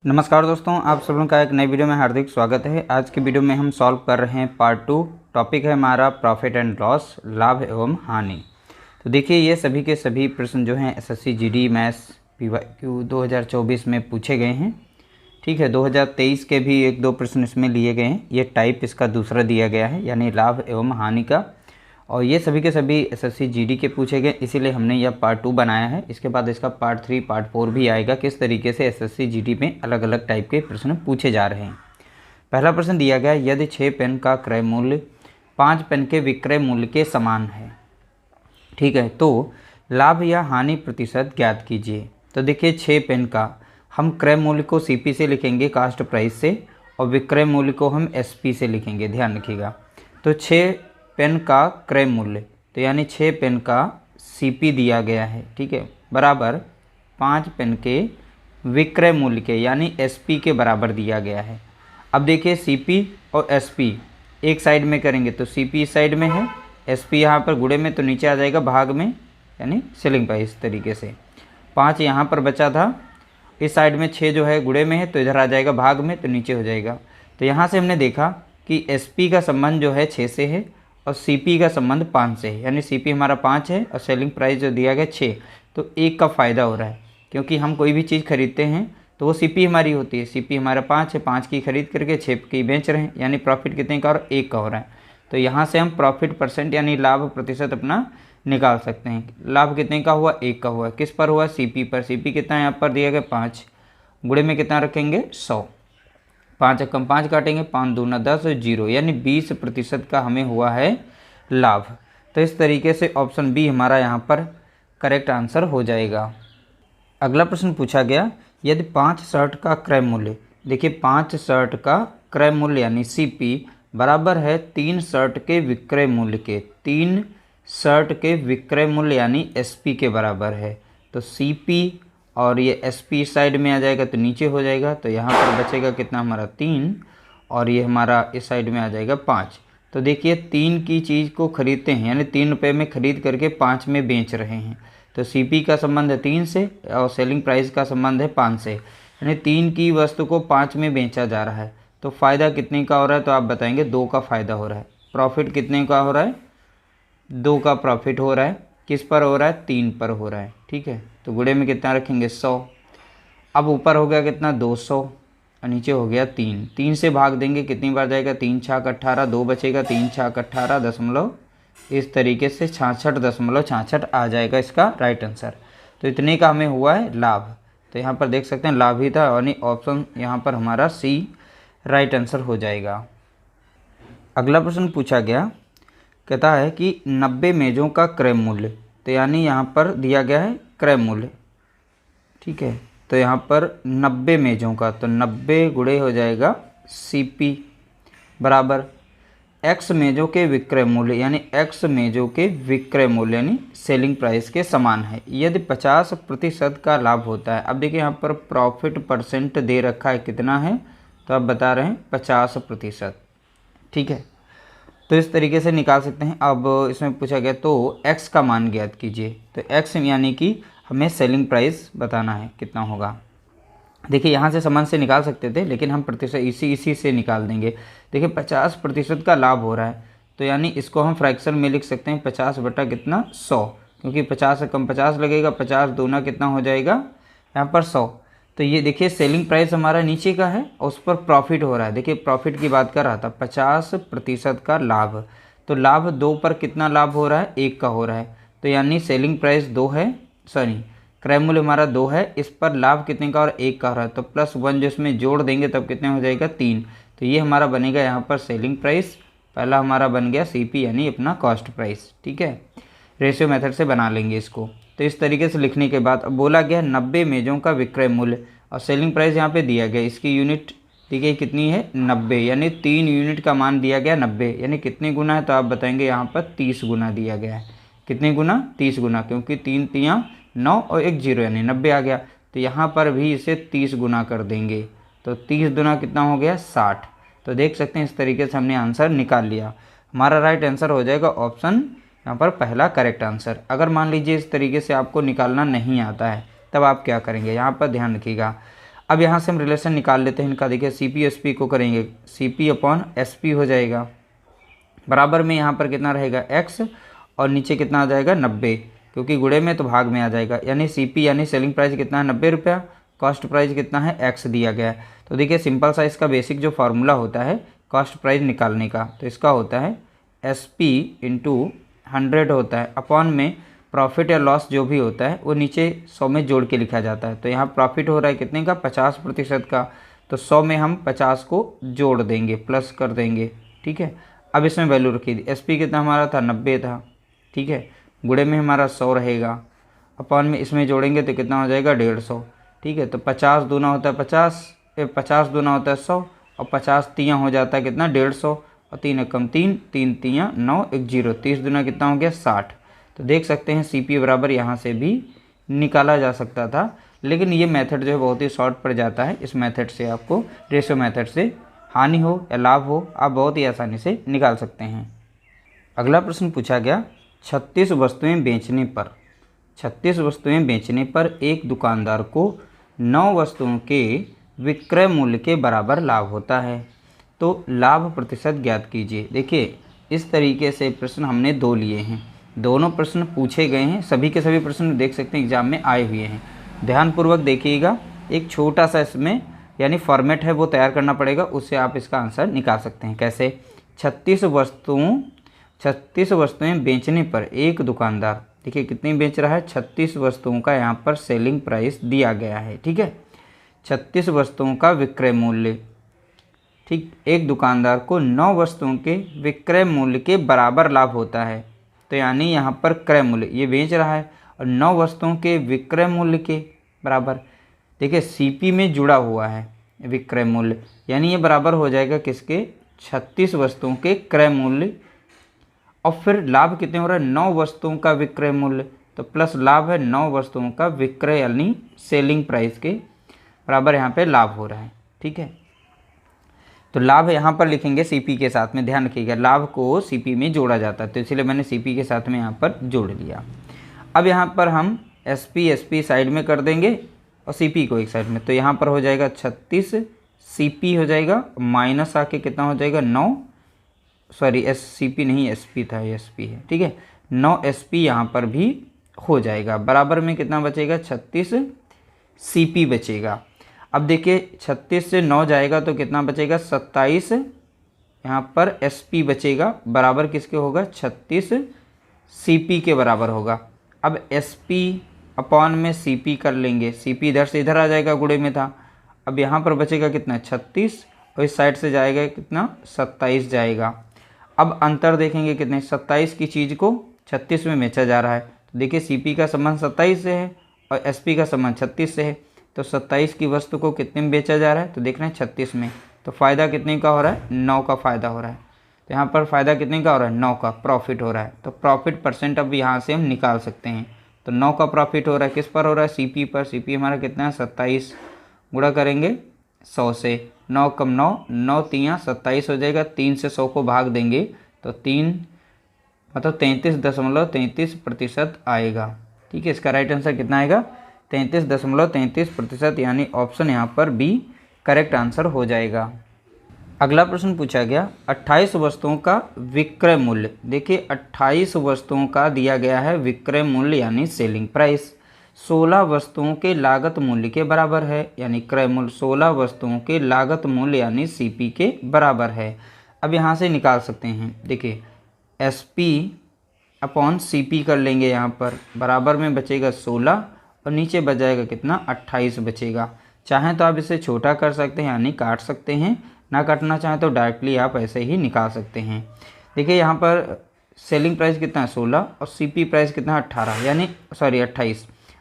नमस्कार दोस्तों, आप सब लोगों का एक नई वीडियो में हार्दिक स्वागत है। आज की वीडियो में हम सॉल्व कर रहे हैं पार्ट 2। टॉपिक है हमारा प्रॉफिट एंड लॉस, लाभ एवं हानि। तो देखिए, ये सभी के सभी प्रश्न जो हैं एसएससी जीडी मैथ्स पीवाईक्यू 2024 में पूछे गए हैं। ठीक है, 2023 के भी एक दो प्रश्न इसमें लिए गए हैं। ये टाइप इसका दूसरा दिया गया है, यानी लाभ एवं हानि का। और ये सभी के सभी एसएससी जीडी के पूछे गए, इसीलिए हमने यह पार्ट 2 बनाया है। इसके बाद इसका पार्ट 3 पार्ट 4 भी आएगा, किस तरीके से एसएससी जीडी में अलग अलग टाइप के प्रश्न पूछे जा रहे हैं। पहला प्रश्न दिया गया, यदि 6 पेन का क्रय मूल्य 5 पेन के विक्रय मूल्य के समान है, ठीक है, तो लाभ या हानि प्रतिशत ज्ञात कीजिए। तो देखिए, 6 पेन का हम क्रय मूल्य को सीपी से लिखेंगे, कास्ट प्राइस से, और विक्रय मूल्य को हम एसपी से लिखेंगे, ध्यान रखिएगा। तो 6 पेन का क्रय मूल्य, तो यानी 6 पेन का सीपी दिया गया है, ठीक है, बराबर 5 पेन के विक्रय मूल्य के यानी एसपी के बराबर दिया गया है। अब देखिए, सीपी और एसपी एक साइड में करेंगे तो सीपी इस साइड में है, एसपी यहाँ पर गुणे में तो नीचे आ जाएगा भाग में, यानी सेलिंग प्राइस तरीके से। 5 यहाँ पर बचा था, इस साइड में 6 जो है गुणे में है तो इधर आ जाएगा भाग में, तो नीचे हो जाएगा। तो यहाँ से हमने देखा कि एसपी का संबंध जो है 6 से है और सीपी का संबंध 5 से है, यानी सीपी हमारा 5 है और सेलिंग प्राइस जो दिया गया 6, तो 1 का फ़ायदा हो रहा है। क्योंकि हम कोई भी चीज़ खरीदते हैं तो वो सीपी हमारी होती है, सीपी हमारा 5 है, 5 की खरीद करके 6 की बेच रहे हैं, यानी प्रॉफिट कितने का और 1 का हो रहा है। तो यहाँ से हम प्रॉफिट परसेंट यानी लाभ प्रतिशत अपना निकाल सकते हैं। लाभ कितने का हुआ, 1 का हुआ। किस पर हुआ, सीपी पर। सीपी कितना यहाँ पर दिया गया 5, गुणे में कितना रखेंगे 100, 5 कम 5 काटेंगे, 5 दूना 10 और 0, यानी 20% का हमें हुआ है लाभ। तो इस तरीके से ऑप्शन बी हमारा यहाँ पर करेक्ट आंसर हो जाएगा। अगला प्रश्न पूछा गया, यदि 5 शर्ट का क्रय मूल्य, देखिए 5 शर्ट का क्रय मूल्य यानी सीपी बराबर है 3 शर्ट के विक्रय मूल्य के, 3 शर्ट के विक्रय मूल्य यानी एसपी के बराबर है। तो सीपी और ये एसपी साइड में आ जाएगा तो नीचे हो जाएगा, तो यहाँ पर बचेगा कितना हमारा 3, और ये हमारा इस साइड में आ जाएगा 5। तो देखिए, 3 की चीज़ को खरीदते हैं, यानी 3 रुपये में खरीद करके 5 में बेच रहे हैं। तो सीपी का संबंध है 3 से और सेलिंग प्राइस का संबंध है 5 से, यानी 3 की वस्तु को 5 में बेचा जा रहा है। तो फ़ायदा कितने का हो रहा है, तो आप बताएंगे 2 का फ़ायदा हो रहा है। प्रॉफिट कितने का हो रहा है, 2 का प्रॉफिट हो रहा है। किस पर हो रहा है, 3 पर हो रहा है, ठीक है। तो गुणे में कितना रखेंगे 100। अब ऊपर हो गया कितना 200 और नीचे हो गया 3, 3 से भाग देंगे कितनी बार जाएगा, 3 छाक 18, 2 बचेगा, 3 छाक 18 दशमलव, इस तरीके से 66.66 आ जाएगा इसका राइट आंसर। तो इतने का हमें हुआ है लाभ। तो यहाँ पर देख सकते हैं लाभ ही था, यानी ऑप्शन यहाँ पर हमारा सी राइट आंसर हो जाएगा। अगला प्रश्न पूछा गया, कहता है कि 90 मेज़ों का क्रय मूल्य, तो यानी यहाँ पर दिया गया है क्रय मूल्य, ठीक है। तो यहाँ पर 90 मेज़ों का, तो 90 गुणे हो जाएगा सीपी बराबर एक्स मेज़ों के विक्रय मूल्य, यानी एक्स मेज़ों के विक्रय मूल्य यानी सेलिंग प्राइस के समान है, यदि 50% का लाभ होता है। अब देखिए, यहाँ पर प्रॉफिट परसेंट दे रखा है, कितना है, तो आप बता रहे हैं 50%, ठीक है। तो इस तरीके से निकाल सकते हैं। अब इसमें पूछा गया तो x का मान ज्ञात कीजिए। तो x यानी कि हमें सेलिंग प्राइस बताना है कितना होगा। देखिए, यहाँ से समान से निकाल सकते थे, लेकिन हम प्रतिशत इसी से निकाल देंगे। देखिए, 50% का लाभ हो रहा है, तो यानी इसको हम फ्रैक्शन में लिख सकते हैं 50 बटा कितना 100, क्योंकि 50 से कम 50 लगेगा, 50 दूना कितना हो जाएगा यहाँ पर 100। तो ये देखिए, सेलिंग प्राइस हमारा नीचे का है और उस पर प्रॉफिट हो रहा है। देखिए, प्रॉफिट की बात कर रहा था, 50% का लाभ, तो लाभ 2 पर कितना लाभ हो रहा है, 1 का हो रहा है। तो यानी सेलिंग प्राइस 2 है, सॉरी क्रय मूल्य हमारा 2 है, इस पर लाभ कितने का और 1 का हो रहा है, तो +1 जो इसमें जोड़ देंगे तब कितने हो जाएगा 3। तो ये हमारा बनेगा यहाँ पर सेलिंग प्राइस, पहला हमारा बन गया सीपी यानी अपना कॉस्ट प्राइस, ठीक है। रेशियो मेथड से बना लेंगे इसको। तो इस तरीके से लिखने के बाद अब बोला गया 90 मेज़ों का विक्रय मूल्य और सेलिंग प्राइस यहाँ पे दिया गया, इसकी यूनिट देखिए कितनी है 90, यानी 3 यूनिट का मान दिया गया 90, यानी कितने गुना है, तो आप बताएंगे यहाँ पर 30 गुना दिया गया है। कितने गुना, 30 गुना, क्योंकि 3 तियाँ 9 और 1 0 यानी 90 आ गया। तो यहाँ पर भी इसे 30 गुना कर देंगे, तो 30 गुना कितना हो गया 60। तो देख सकते हैं इस तरीके से हमने आंसर निकाल लिया। हमारा राइट आंसर हो जाएगा ऑप्शन यहाँ पर पहला करेक्ट आंसर। अगर मान लीजिए इस तरीके से आपको निकालना नहीं आता है, तब आप क्या करेंगे, यहाँ पर ध्यान रखिएगा। अब यहाँ से हम रिलेशन निकाल लेते हैं इनका। देखिए CP SP को करेंगे, CP अपॉन SP हो जाएगा, बराबर में यहाँ पर कितना रहेगा x, और नीचे कितना आ जाएगा 90, क्योंकि गुणे में तो भाग में आ जाएगा। यानी CP यानी सेलिंग प्राइस कितना है 90 रुपया, कॉस्ट प्राइस कितना है x दिया गया है। तो देखिए सिंपल सा इसका बेसिक जो फार्मूला होता है कॉस्ट प्राइस निकालने का, तो इसका होता है SP इंटू 100 होता है, अपॉन में प्रॉफिट या लॉस जो भी होता है वो नीचे 100 में जोड़ के लिखा जाता है। तो यहाँ प्रॉफिट हो रहा है कितने का 50% का, तो 100 में हम 50 को जोड़ देंगे, प्लस कर देंगे। ठीक है, अब इसमें वैल्यू रखी थी, SP कितना हमारा था 90 था। ठीक है, गुणे में हमारा 100 रहेगा, अपॉन में इसमें जोड़ेंगे तो कितना हो जाएगा 150। ठीक है, तो 50 दूना होता है 50, 50 दूना होता है 100, और 50 तियाँ हो जाता है कितना 150, और 3 एकम 3, 3 तियाँ 9, 1 0, 30 दूना कितना हो गया 60। तो देख सकते हैं CP बराबर यहाँ से भी निकाला जा सकता था, लेकिन ये मेथड जो है बहुत ही शॉर्ट पड़ जाता है। इस मेथड से आपको रेशो मेथड से हानि हो या लाभ हो आप बहुत ही आसानी से निकाल सकते हैं। अगला प्रश्न पूछा गया 36 वस्तुएं बेचने पर, 36 वस्तुएं बेचने पर एक दुकानदार को 9 वस्तुओं के विक्रय मूल्य के बराबर लाभ होता है, तो लाभ प्रतिशत ज्ञात कीजिए। देखिए इस तरीके से प्रश्न हमने 2 लिए हैं, दोनों प्रश्न पूछे गए हैं, सभी के सभी प्रश्न देख सकते हैं एग्जाम में आए हुए हैं। ध्यानपूर्वक देखिएगा, एक छोटा सा इसमें यानी फॉर्मेट है वो तैयार करना पड़ेगा, उससे आप इसका आंसर निकाल सकते हैं। कैसे? 36 वस्तुएं बेचने पर एक दुकानदार, देखिए कितनी बेच रहा है 36 वस्तुओं का यहाँ पर सेलिंग प्राइस दिया गया है। ठीक है, 36 वस्तुओं का विक्रय मूल्य, ठीक, एक दुकानदार को 9 वस्तुओं के विक्रय मूल्य के बराबर लाभ होता है। तो यानी यहाँ पर क्रय मूल्य ये बेच रहा है और 9 वस्तुओं के विक्रय मूल्य के बराबर, देखिए CP में जुड़ा हुआ है विक्रय मूल्य, यानी ये बराबर हो जाएगा किसके 36 वस्तुओं के क्रय मूल्य, और फिर लाभ कितने हो रहा है 9 वस्तुओं का विक्रय मूल्य, तो प्लस लाभ है 9 वस्तुओं का विक्रय यानी सेलिंग प्राइस के बराबर यहाँ पे लाभ हो रहा है। ठीक है, तो लाभ यहाँ पर लिखेंगे CP के साथ में, ध्यान रखिएगा लाभ को CP में जोड़ा जाता है, तो इसलिए मैंने CP के साथ में यहाँ पर जोड़ लिया। अब यहाँ पर हम SP साइड में कर देंगे और CP को एक साइड में, तो यहाँ पर हो जाएगा 36 CP हो जाएगा, माइनस आके कितना हो जाएगा 9, सॉरी CP नहीं SP था, SP है। ठीक है, 9 SP यहाँ पर भी हो जाएगा, बराबर में कितना बचेगा 36 CP बचेगा। अब देखिए 36 से 9 जाएगा तो कितना बचेगा 27, यहाँ पर SP बचेगा, बराबर किसके होगा 36 CP के बराबर होगा। अब SP अपॉन में CP कर लेंगे, CP इधर से इधर आ जाएगा, गुणे में था। अब यहाँ पर बचेगा कितना 36, और इस साइड से जाएगा कितना 27 जाएगा। अब अंतर देखेंगे कितने, 27 की चीज़ को 36 में बेचा जा रहा है, तो देखिए CP का संबंध 27 से है और SP का संबंध 36 से है, तो 27 की वस्तु को कितने में बेचा जा रहा है, तो देख रहे हैं 36 में, तो फ़ायदा कितने का हो रहा है 9 का फ़ायदा हो रहा है। तो यहाँ पर फ़ायदा कितने का हो रहा है 9 का प्रॉफिट हो रहा है, तो प्रॉफिट परसेंट अब यहाँ से हम निकाल सकते हैं। तो 9 का प्रॉफिट हो रहा है किस पर हो रहा है CP पर, CP हमारा कितना है 27, गुणा करेंगे 100 से, 9 कम 9, 9 तियाँ 27 हो जाएगा, 3 से 100 को भाग देंगे तो 3 मतलब 33.33% आएगा। ठीक है, इसका राइट आंसर कितना आएगा 33.33%, यानी ऑप्शन यहाँ पर B करेक्ट आंसर हो जाएगा। अगला प्रश्न पूछा गया 28 वस्तुओं का विक्रय मूल्य। देखिए 28 वस्तुओं का दिया गया है विक्रय मूल्य यानी सेलिंग प्राइस, 16 वस्तुओं के लागत मूल्य के बराबर है, यानी क्रय मूल्य 16 वस्तुओं के लागत मूल्य यानी CP के बराबर है। अब यहाँ से निकाल सकते हैं, देखिए SP अपॉन CP कर लेंगे, यहाँ पर बराबर में बचेगा 16 और नीचे बच जाएगा कितना 28 बचेगा। चाहें तो आप इसे छोटा कर सकते हैं यानी काट सकते हैं, ना काटना चाहें तो डायरेक्टली आप ऐसे ही निकाल सकते हैं। देखिए यहाँ पर सेलिंग प्राइस कितना है 16 और CP प्राइस कितना है 18, यानी सॉरी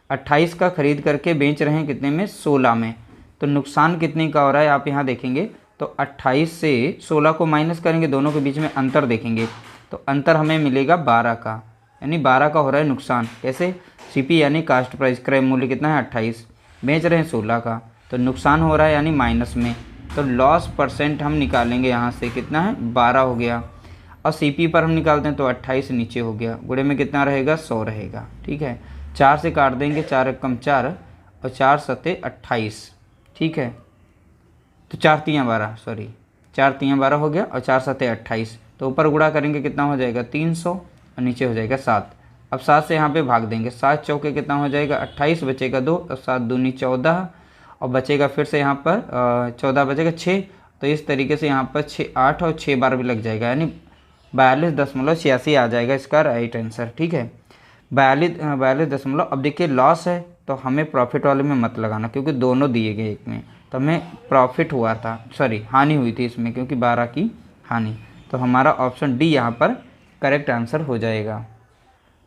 28 का खरीद करके बेच रहे हैं कितने में 16 में, तो नुकसान कितने का हो रहा है आप यहाँ देखेंगे, तो 28 से 16 को माइनस करेंगे, दोनों के बीच में अंतर देखेंगे तो अंतर हमें मिलेगा 12 का, यानी 12 का हो रहा है नुकसान। कैसे? CP यानी कास्ट प्राइस, क्रय मूल्य कितना है 28, बेच रहे हैं 16 का, तो नुकसान हो रहा है यानी माइनस में, तो लॉस परसेंट हम निकालेंगे यहाँ से कितना है 12 हो गया, और CP पर हम निकालते हैं तो 28 नीचे हो गया, गुणे में कितना रहेगा 100 रहेगा। ठीक है, 4 से काट देंगे, 4 कम 4 और 4 सत्ते 28। ठीक है। तो 4 तियाँ 12, सॉरी 4 तियाँ 12 हो गया और 4 सते 28, तो ऊपर गुणा करेंगे कितना हो जाएगा 300 और नीचे हो जाएगा 7। अब 7 से यहाँ पे भाग देंगे, 7 चौके कितना हो जाएगा 28, बचेगा 2 और 7 दूनी 14 और बचेगा फिर से यहाँ पर 14 बचेगा 6। तो इस तरीके से यहाँ पर 6 8 और 6 बार भी लग जाएगा, यानी 42.86 आ जाएगा इसका राइट आंसर। ठीक है, 42 अब देखिए लॉस है तो हमें प्रॉफिट वाले में मत लगाना, क्योंकि दोनों दिए गए एक में, तो हमें प्रॉफिट हुआ था, सॉरी हानि हुई थी इसमें, क्योंकि 12 की हानि। तो हमारा ऑप्शन डी यहाँ पर करेक्ट आंसर हो जाएगा।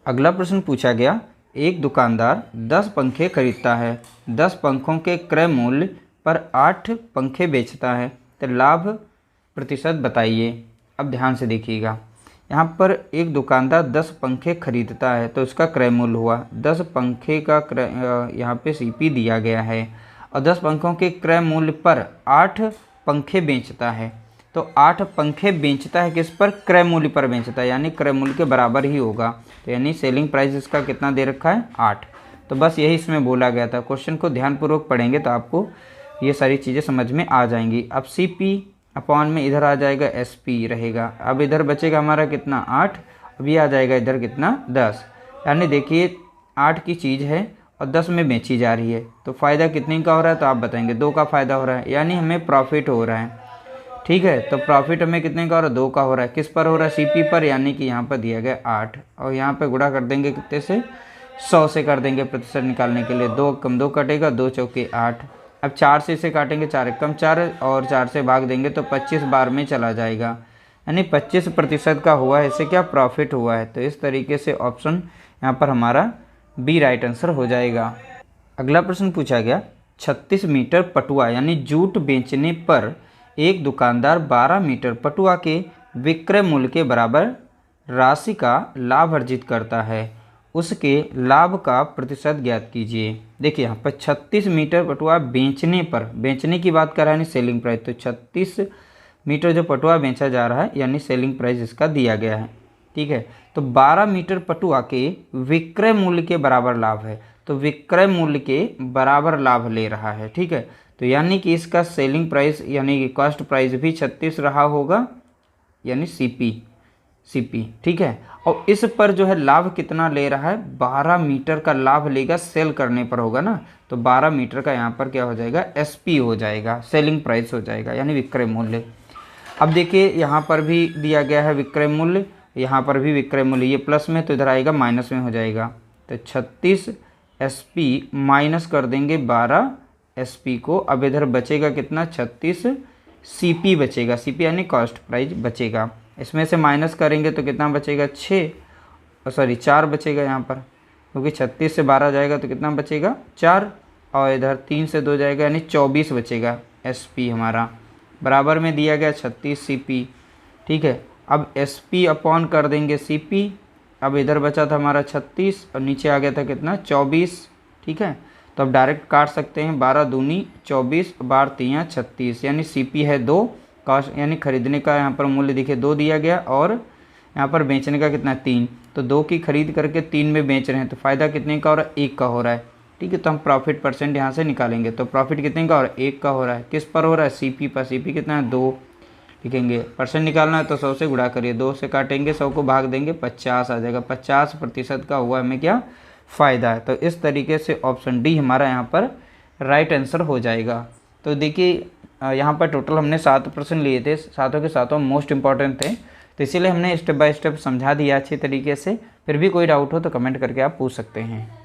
अगला प्रश्न पूछा गया, एक दुकानदार 10 पंखे खरीदता है, 10 पंखों के क्रय मूल्य पर 8 पंखे बेचता है, तो लाभ प्रतिशत बताइए। अब ध्यान से देखिएगा, यहाँ पर एक दुकानदार 10 पंखे खरीदता है तो उसका क्रय मूल्य हुआ 10 पंखे का क्रय, यहाँ पे सीपी दिया गया है, और 10 पंखों के क्रय मूल्य पर 8 पंखे बेचता है। तो 8 पंखे बेचता है किस पर, क्रय मूल्य पर बेचता है, यानी क्रय मूल्य के बराबर ही होगा। तो यानी सेलिंग प्राइस इसका कितना दे रखा है 8। तो बस यही इसमें बोला गया था। क्वेश्चन को ध्यानपूर्वक पढ़ेंगे तो आपको ये सारी चीज़ें समझ में आ जाएंगी। अब CP अपॉन में इधर आ जाएगा SP रहेगा। अब इधर बचेगा हमारा कितना 8, अब ये आ जाएगा इधर कितना 10। यानी देखिए 8 की चीज़ है और 10 में बेची जा रही है, तो फ़ायदा कितने का हो रहा है, तो आप बताएंगे 2 का फ़ायदा हो रहा है, यानी हमें प्रॉफिट हो रहा है। ठीक है, तो प्रॉफिट हमें कितने का हो रहा है, 2 का हो रहा है। किस पर हो रहा है, CP पर, यानी कि यहाँ पर दिया गया 8, और यहाँ पर गुणा कर देंगे कितने से, 100 से कर देंगे प्रतिशत निकालने के लिए। 2 कम 2 कटेगा, 2 चौके 8। अब 4 से इसे काटेंगे, 4 कम 4 और 4 से भाग देंगे तो 25 बार में चला जाएगा, यानी 25% का हुआ है, इससे क्या प्रॉफिट हुआ है। तो इस तरीके से ऑप्शन यहाँ पर हमारा बी राइट आंसर हो जाएगा। अगला प्रश्न पूछा गया, 36 मीटर पटुआ यानी जूट बेचने पर एक दुकानदार 12 मीटर पटुआ के विक्रय मूल्य के बराबर राशि का लाभ अर्जित करता है, उसके लाभ का प्रतिशत ज्ञात कीजिए। देखिए यहाँ पर 36 मीटर पटुआ बेचने पर, बेचने की बात कर रहा है यानी सेलिंग प्राइस, तो 36 मीटर जो पटुआ बेचा जा रहा है यानी सेलिंग प्राइस इसका दिया गया है। ठीक है, तो 12 मीटर पटुआ के विक्रय मूल्य के बराबर लाभ है, तो विक्रय मूल्य के बराबर लाभ ले रहा है। ठीक है, तो यानी कि इसका सेलिंग प्राइस यानी कि कॉस्ट प्राइस भी 36 रहा होगा, यानी CP। ठीक है, और इस पर जो है लाभ कितना ले रहा है, 12 मीटर का लाभ लेगा, सेल करने पर होगा ना, तो 12 मीटर का यहाँ पर क्या हो जाएगा, SP हो जाएगा, सेलिंग प्राइस हो जाएगा, यानी विक्रय मूल्य। अब देखिए यहाँ पर भी दिया गया है विक्रय मूल्य, यहाँ पर भी विक्रय मूल्य, ये प्लस में तो इधर आएगा माइनस में हो जाएगा। तो 36 SP माइनस कर देंगे 12 SP को, अब इधर बचेगा कितना 36 CP बचेगा, CP यानी कॉस्ट प्राइस बचेगा। इसमें से माइनस करेंगे तो कितना बचेगा 4 बचेगा यहाँ पर, क्योंकि 36 से 12 जाएगा तो कितना बचेगा 4, और इधर 3 से 2 जाएगा यानी 24 बचेगा SP हमारा, बराबर में दिया गया 36 CP। ठीक है, अब SP अपॉन कर देंगे CP, अब इधर बचा था हमारा 36 और नीचे आ गया था कितना 24। ठीक है, तो अब डायरेक्ट काट सकते हैं, 12 दूनी 24, 12 तियाँ 36, यानी CP है 2, कॉस्ट यानी खरीदने का यहाँ पर मूल्य देखिए 2 दिया गया, और यहाँ पर बेचने का कितना 3, तो 2 की खरीद करके 3 में बेच रहे हैं, तो फ़ायदा कितने का हो रहा है, 1 का हो रहा है। ठीक है, तो हम प्रॉफिट परसेंट यहाँ से निकालेंगे, तो प्रॉफिट कितने का हो रहा है, 1 का हो रहा है। किस पर हो रहा है, CP पर। CP कितना है 2, लिखेंगे, परसेंट निकालना है तो 100 से गुणा करिए, 2 से काटेंगे, 100 को भाग देंगे, 50 आ जाएगा। 50% का हुआ हमें क्या फ़ायदा है। तो इस तरीके से ऑप्शन डी हमारा यहाँ पर राइट आंसर हो जाएगा। तो देखिए यहाँ पर टोटल हमने 7 प्रश्न लिए थे, सातों के सातों मोस्ट इंपॉर्टेंट थे, तो इसीलिए हमने स्टेप बाय स्टेप समझा दिया अच्छी तरीके से। फिर भी कोई डाउट हो तो कमेंट करके आप पूछ सकते हैं।